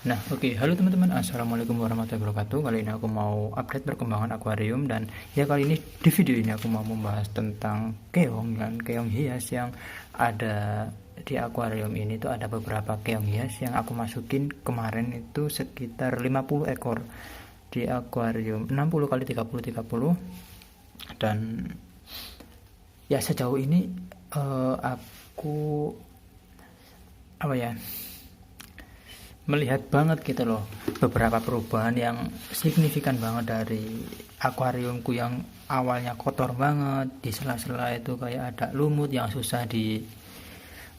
Nah, oke. Halo teman-teman, assalamualaikum warahmatullahi wabarakatuh. Kali ini aku mau update perkembangan akuarium, dan ya kali ini di video ini aku mau membahas tentang keong dan keong hias yang ada di akuarium ini. Tuh ada beberapa keong hias yang aku masukin kemarin itu sekitar 50 ekor di akuarium 60 kali 30 30. Dan ya sejauh ini aku apa ya melihat banget gitu loh beberapa perubahan yang signifikan banget dari akuariumku yang awalnya kotor banget, di sela-sela itu kayak ada lumut yang susah di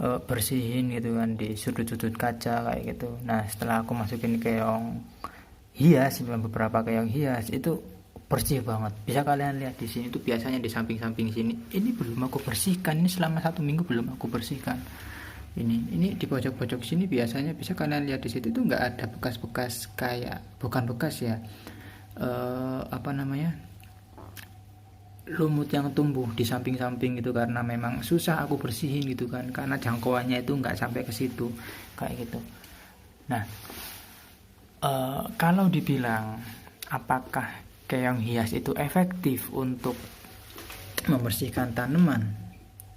bersihin gitu kan, di sudut-sudut kaca kayak gitu. Nah setelah aku masukin keong hias, beberapa keong hias itu bersih banget. Bisa kalian lihat di sini tuh, biasanya di samping-samping sini ini belum aku bersihkan, ini selama 1 minggu belum aku bersihkan. Ini di pojok-pojok sini biasanya bisa kalian lihat di situ tuh nggak ada bekas-bekas, kayak bukan bekas ya, apa namanya, lumut yang tumbuh di samping-samping gitu, karena memang susah aku bersihin gitu kan, karena jangkauannya itu nggak sampai ke situ kayak gitu. Nah, kalau dibilang apakah keong hias itu efektif untuk membersihkan tanaman,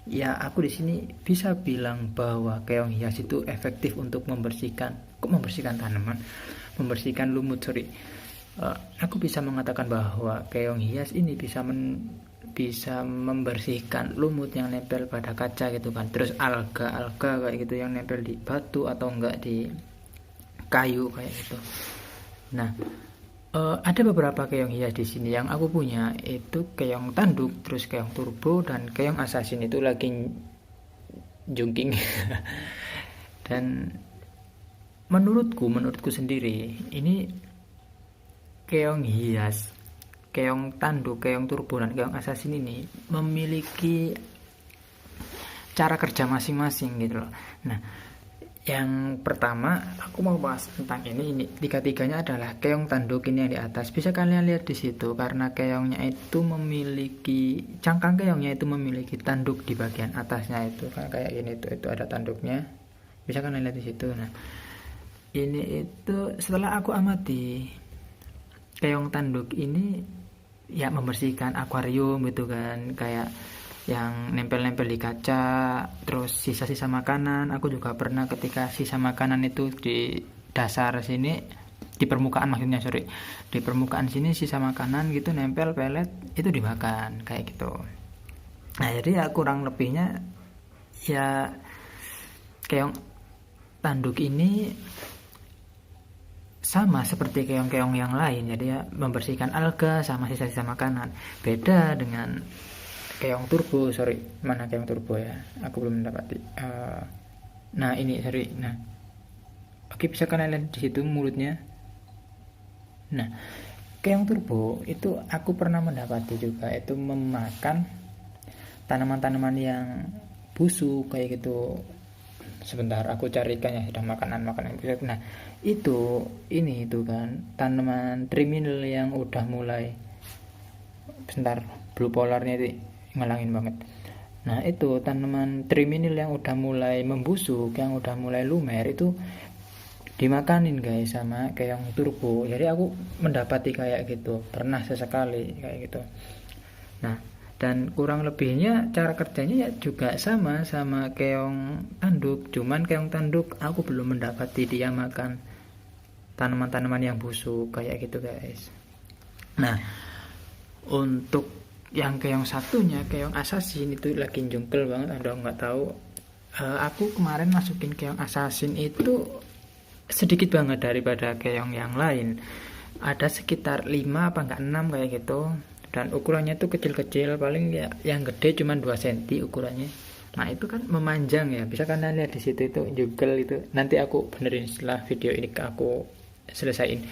ya aku di sini bisa bilang bahwa keong hias itu efektif untuk membersihkan tanaman, membersihkan lumut, sorry. Aku bisa mengatakan bahwa keong hias ini bisa membersihkan lumut yang nempel pada kaca gitu kan, terus alga kayak gitu yang nempel di batu atau enggak di kayu kayak gitu. Nah, ada beberapa keong hias di sini yang aku punya, itu keong tanduk, terus keong turbo, dan keong assassin itu lagi jungking. Dan menurutku sendiri, ini keong hias, keong tanduk, keong turbo, dan keong assassin ini memiliki cara kerja masing-masing gitu loh. Nah, yang pertama aku mau bahas tentang ini tiga-tiganya adalah keong tanduk ini yang di atas. Bisa kalian lihat di situ, karena keongnya itu memiliki cangkang, keongnya itu memiliki tanduk di bagian atasnya itu kan, kayak ini tuh, itu ada tanduknya. Bisa kalian lihat di situ. Nah, ini itu setelah aku amati, keong tanduk ini ya membersihkan akuarium gitu kan, kayak yang nempel-nempel di kaca, terus sisa-sisa makanan. Aku juga pernah ketika sisa makanan itu di dasar sini, di permukaan maksudnya, sorry, di permukaan sini sisa makanan gitu nempel pelet, itu dimakan kayak gitu. Nah jadi ya kurang lebihnya ya keong tanduk ini sama seperti keong-keong yang lain, jadi ya membersihkan alga sama sisa-sisa makanan. Beda dengan keong turbo, sorry, mana keong turbo ya, aku belum mendapati. Nah ini, sorry. Nah, oke, bisa kalian lihat di situ mulutnya. Nah, keong turbo itu aku pernah mendapati juga, itu memakan tanaman-tanaman yang busuk kayak gitu. Sebentar, aku carikan ya, sudah makanan busuk. Nah, itu kan tanaman triminal yang udah mulai, sebentar, blue polarnya itu ngelangin banget. Nah itu tanaman triminil yang udah mulai membusuk, yang udah mulai lumer, itu dimakanin guys sama keong turbo. Jadi aku mendapati kayak gitu, pernah sesekali kayak gitu. Nah, dan kurang lebihnya cara kerjanya ya juga sama keong tanduk, cuman keong tanduk aku belum mendapati dia makan tanaman-tanaman yang busuk kayak gitu guys. Nah, untuk yang keong satunya, keong assassin itu lagi jungkel banget, ada nggak tahu. Aku kemarin masukin keong assassin itu sedikit banget daripada keong yang lain, ada sekitar 5 apa enggak 6 kayak gitu, dan ukurannya tuh kecil-kecil, paling ya yang gede cuman 2 cm ukurannya. Nah itu kan memanjang ya, bisa kalian lihat di situ, itu jungkel itu. Nanti aku benerin setelah video ini aku selesaiin.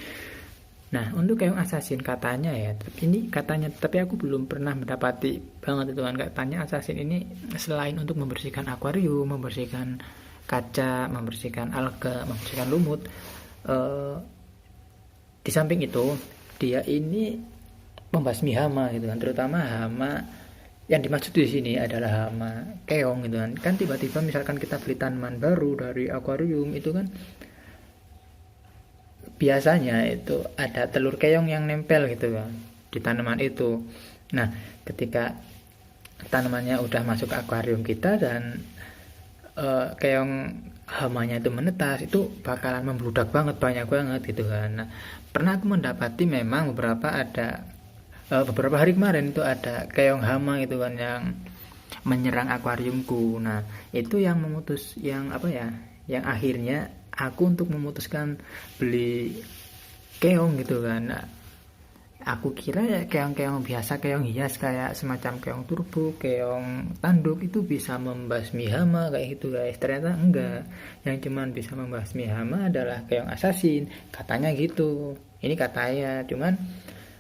Nah untuk keong assassin katanya ya, ini katanya, tapi aku belum pernah mendapati banget itu kan, katanya assassin ini selain untuk membersihkan akuarium, membersihkan kaca, membersihkan alga, membersihkan lumut, di samping itu dia ini membasmi hama gitu kan, terutama hama yang dimaksud di sini adalah hama keong gitu kan. Tiba-tiba misalkan kita beli tanaman baru dari akuarium itu kan, biasanya itu ada telur keong yang nempel gitu kan di tanaman itu. Nah, ketika tanamannya udah masuk ke akuarium kita dan keong hamanya itu menetas, itu bakalan membludak banget, banyak banget gitu kan. Nah, pernah aku mendapati memang beberapa hari kemarin itu ada keong hama gitu kan yang menyerang akuariumku. Nah, itu yang yang akhirnya aku untuk memutuskan beli keong gitu kan. Nah, aku kira ya keong-keong biasa, keong hias kayak semacam keong turbo, keong tanduk itu bisa membasmi hama kayak gitu guys. Ternyata enggak. Yang cuman bisa membasmi hama adalah keong assassin. Katanya gitu. Ini katanya, cuman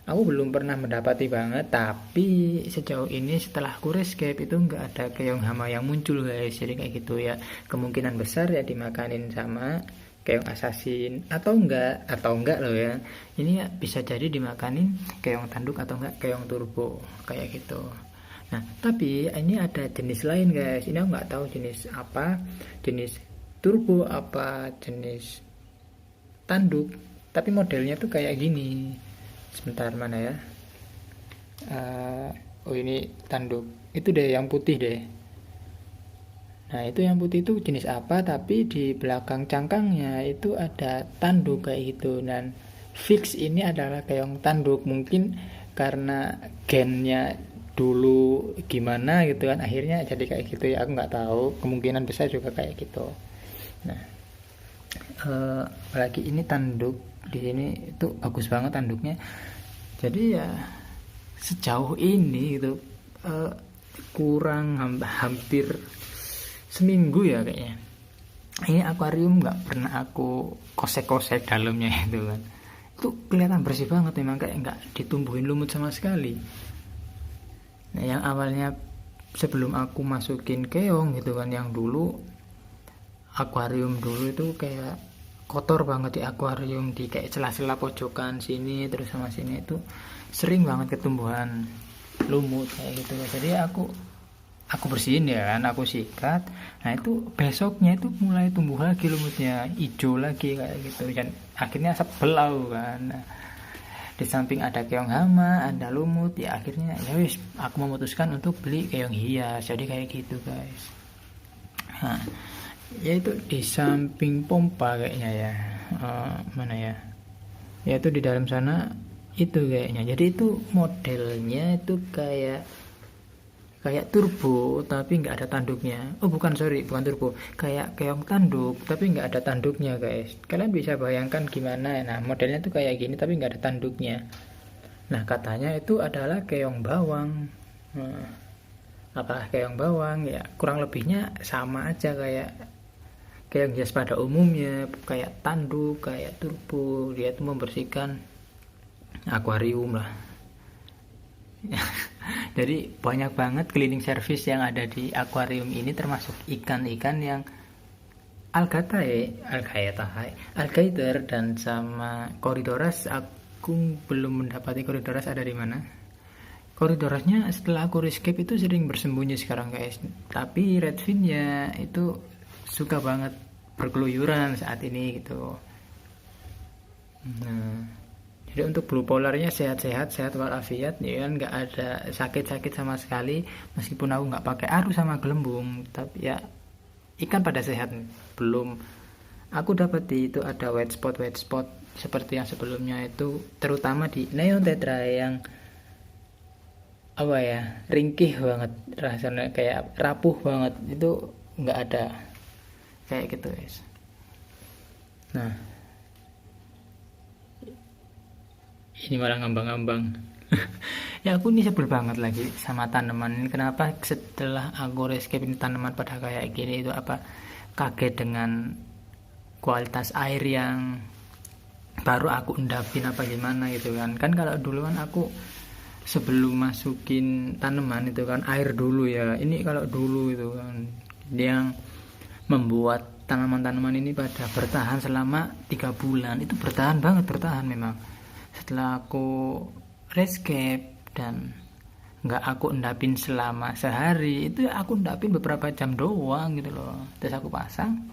aku belum pernah mendapati banget. Tapi sejauh ini setelah aku rescape itu enggak ada keong hama yang muncul guys. Jadi kayak gitu ya. Kemungkinan besar ya dimakanin sama keong assassin atau enggak loh ya, ini ya bisa jadi dimakanin keong tanduk atau enggak keong turbo kayak gitu. Nah, tapi ini ada jenis lain guys, ini aku nggak tahu jenis apa, jenis turbo apa jenis tanduk, tapi modelnya tuh kayak gini. Sebentar, mana ya, oh ini tanduk, itu deh yang putih deh. Nah, itu yang putih itu jenis apa, tapi di belakang cangkangnya itu ada tanduk kayak gitu. Dan fix ini adalah keong tanduk. Mungkin karena gennya dulu gimana gitu kan, akhirnya jadi kayak gitu ya, aku nggak tahu. Kemungkinan besar juga kayak gitu. Nah, apalagi ini tanduk di sini itu bagus banget tanduknya. Jadi ya sejauh ini gitu kurang hampir seminggu ya kayaknya, ini akuarium nggak pernah aku kosek-kosek dalamnya itu kan. Itu kelihatan bersih banget, memang kayak nggak ditumbuhin lumut sama sekali. Nah, yang awalnya sebelum aku masukin keong gitu kan, yang dulu akuarium dulu itu kayak kotor banget di akuarium, di kayak celah-celah pojokan sini terus sama sini itu sering banget ketumbuhan lumut kayak gitu. Jadi aku bersihin ya kan, aku sikat. Nah, itu besoknya itu mulai tumbuh lagi lumutnya, hijau lagi kayak gitu. Dan akhirnya sebel aku kan. Nah, di samping ada keong hama, ada lumut, ya akhirnya ya wis aku memutuskan untuk beli keong hias. Jadi kayak gitu guys. Nah, ya itu di samping pompa kayaknya ya, mana ya, ya itu di dalam sana itu kayaknya. Jadi itu modelnya itu kayak turbo tapi nggak ada tanduknya. Oh bukan turbo, kayak keong tanduk tapi nggak ada tanduknya guys. Kalian bisa bayangkan gimana. Nah, modelnya tuh kayak gini tapi nggak ada tanduknya. Nah, katanya itu adalah keong bawang. Nah, apakah keong bawang? Ya kurang lebihnya sama aja kayak keong hias pada umumnya, kayak tanduk, kayak turbo. Dia tuh membersihkan akuarium lah. Jadi banyak banget cleaning service yang ada di akuarium ini, termasuk ikan-ikan yang alligator dan sama Corydoras. Aku belum mendapati Corydoras ada di mana. Corydoras-nya setelah aku rescape itu sering bersembunyi sekarang guys. Tapi redfin ya itu suka banget berkeluyuran saat ini gitu. Nah, jadi untuk blue polarnya sehat walafiat ya kan, nggak ada sakit-sakit sama sekali, meskipun aku nggak pakai arus sama gelembung, tapi ya ikan pada sehat. Belum aku dapati itu ada white spot seperti yang sebelumnya itu, terutama di neon tetra yang ringkih banget rasanya, kayak rapuh banget, itu nggak ada kayak gitu guys. Nah, ini malah ngambang-ngambang. Ya aku ini sebel banget lagi sama tanaman ini. Kenapa setelah aku rescape ini tanaman pada kayak gini, itu kaget dengan kualitas air yang baru aku endapin apa gimana gitu kan. Kan kalau dulu kan aku sebelum masukin tanaman itu kan air dulu ya. Ini kalau dulu itu kan yang membuat tanaman-tanaman ini pada bertahan selama 3 bulan. Itu bertahan memang. Setelah aku rescape dan nggak aku endapin selama sehari, itu aku endapin beberapa jam doang gitu loh, terus aku pasang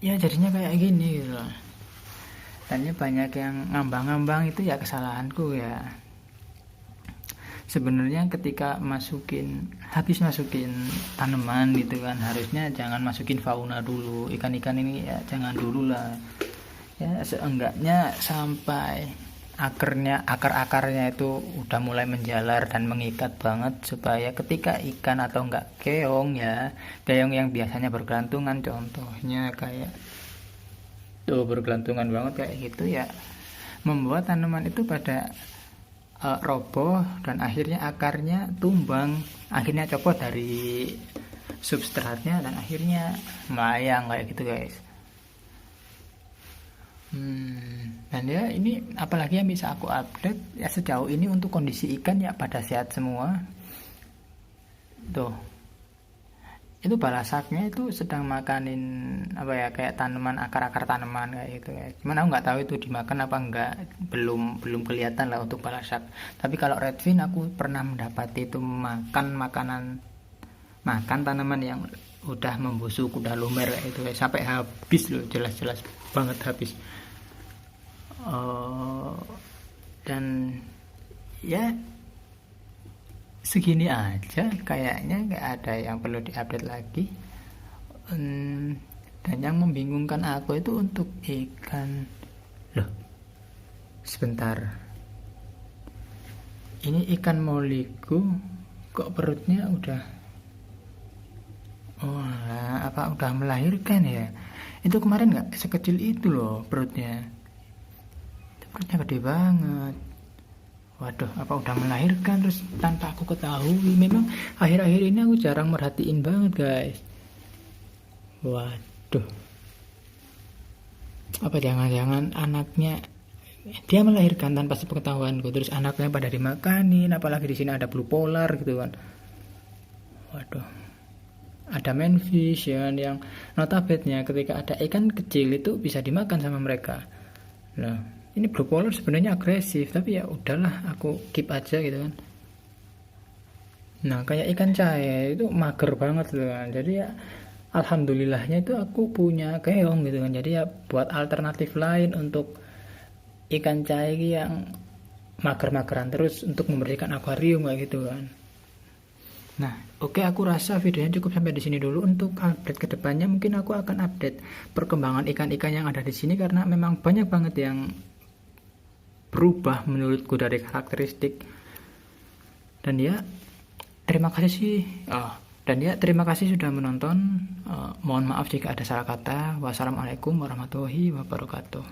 ya jadinya kayak gini gitu loh. Dan ini banyak yang ngambang-ngambang, itu ya kesalahanku ya. Sebenarnya ketika habis masukin tanaman gitu kan, harusnya jangan masukin fauna dulu, ikan-ikan ini ya jangan dulu lah ya, seenggaknya sampai akar-akarnya itu udah mulai menjalar dan mengikat banget, supaya ketika ikan atau enggak keong yang biasanya bergelantungan, contohnya kayak tuh bergelantungan banget kayak gitu ya, membuat tanaman itu pada roboh dan akhirnya akarnya tumbang, akhirnya copot dari substratnya dan akhirnya melayang kayak gitu guys. Dan ya ini apalagi yang bisa aku update ya sejauh ini untuk kondisi ikan ya pada sehat semua. Tuh, itu balasaknya itu sedang makanin apa ya, kayak tanaman, akar-akar tanaman kayak gitu ya. Cuman aku nggak tahu itu dimakan apa enggak, belum kelihatan lah untuk balasak. Tapi kalau redfin aku pernah mendapati itu makan tanaman yang udah membusuk, udah lumer kayak itu ya, sampai habis loh, jelas-jelas banget habis. Dan ya segini aja kayaknya, nggak ada yang perlu diupdate lagi. Dan yang membingungkan aku itu untuk ikan. Loh, sebentar, ini ikan moliku kok perutnya udah, apa udah melahirkan ya? Itu kemarin nggak sekecil itu loh perutnya gede banget. Waduh, apa udah melahirkan terus tanpa aku ketahui? Memang akhir-akhir ini aku jarang merhatiin banget guys. Waduh, apa jangan-jangan anaknya dia melahirkan tanpa sepengetahuanku, terus anaknya pada dimakanin, apalagi di sini ada blue polar gitu kan. Waduh, ada manfish ya, yang notabene ketika ada ikan kecil itu bisa dimakan sama mereka. Nah, ini blue polar sebenarnya agresif, tapi ya udahlah aku keep aja gitu kan. Nah, kayak ikan caya itu mager banget loh kan. Jadi ya alhamdulillahnya itu aku punya keong gitu kan. Jadi ya buat alternatif lain untuk ikan caya yang mager-mageran terus untuk membersihkan akuarium kayak gitu kan. Nah, oke, aku rasa videonya cukup sampai di sini dulu. Untuk update kedepannya mungkin aku akan update perkembangan ikan-ikan yang ada di sini, karena memang banyak banget yang berubah menurutku dari karakteristik. Dan ya terima kasih sudah menonton. Mohon maaf jika ada salah kata. Wassalamualaikum warahmatullahi wabarakatuh.